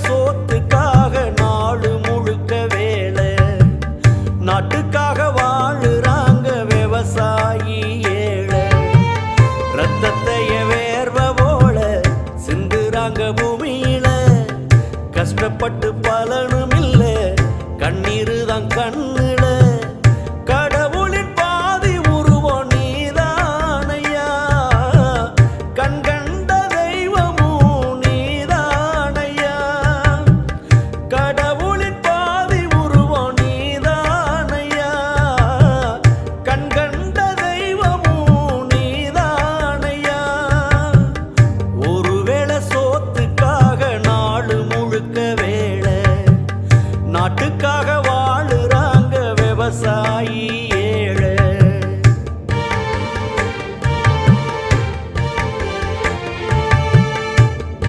சோத்துக்காக நாடு முழுக்க வேலை, நாட்டுக்காக வாழுறாங்க விவசாயி ஏழை. ரத்தத்தைய வேர்வை போல சிந்துறாங்க பூமியில, கஷ்டப்பட்டு பலனும் இல்ல, கண்ணீரு தான் கண்ணுல.